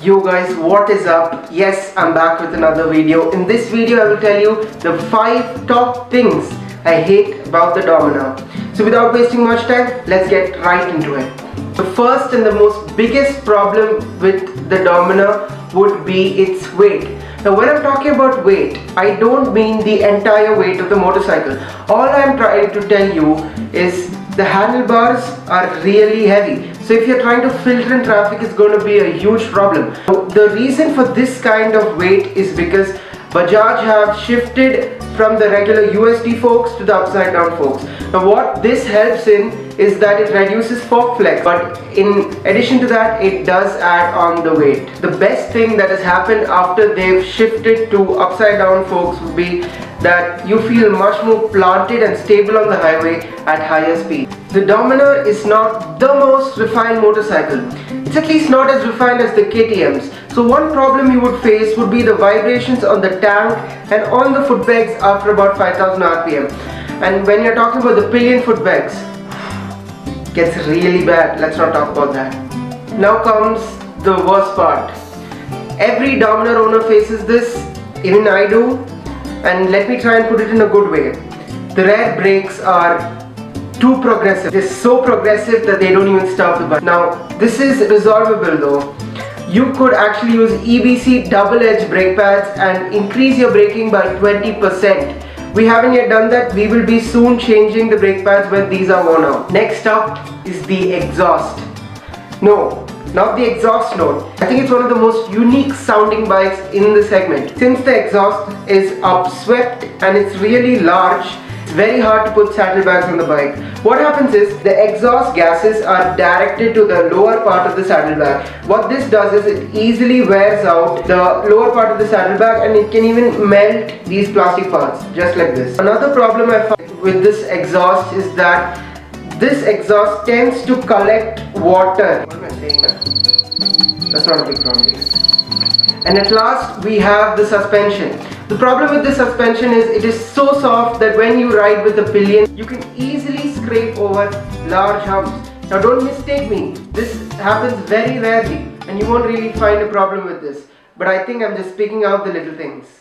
Yo guys, what is up? Yes, I'm back with another video. In this video I will tell you the 5 top things I hate about the dominar. So without wasting much time, let's get right into it. The first and the most biggest problem with the dominar would be its weight. Now when I'm talking about weight, I don't mean the entire weight of the motorcycle. All I'm trying to tell you is the handlebars are really heavy. So if you're trying to filter in traffic, it's going to be a huge problem. The reason for this kind of weight is because Bajaj have shifted from the regular USD forks to the upside down forks. Now what this helps in is that it reduces fork flex, but in addition to that, it does add on the weight. The best thing that has happened after they've shifted to upside down forks would be that you feel much more planted and stable on the highway at higher speed. The dominar is not the most refined motorcycle. It's at least not as refined as the KTM's. So one problem you would face would be the vibrations on the tank and on the foot pegs after about 5000 RPM. And when you're talking about the pillion foot pegs, it gets really bad. Let's not talk about that. Now comes the worst part. Every dominar owner faces this, even I do. And let me try and put it in a good way. The rear brakes are too progressive. They're so progressive that they don't even stop the bike. Now this is resolvable though. You could actually use EBC double edge brake pads and increase your braking by 20%. We haven't yet done that. We will be soon changing the brake pads when these are worn out. Next up is the exhaust. No, not the exhaust note. I think it's one of the most unique sounding bikes in the segment. Since the exhaust is upswept and it's really large, it's very hard to put saddlebags on the bike. What happens is the exhaust gases are directed to the lower part of the saddlebag. What this does is it easily wears out the lower part of the saddlebag and it can even melt these plastic parts, just like this. Another problem I find with this exhaust is that this exhaust tends to collect water. What am I saying? That's not a big problem. And at last we have the suspension. The problem with the suspension is it is so soft that when you ride with the pillion, you can easily scrape over large humps. Now don't mistake me, this happens very rarely and you won't really find a problem with this. But I think I'm just picking out the little things.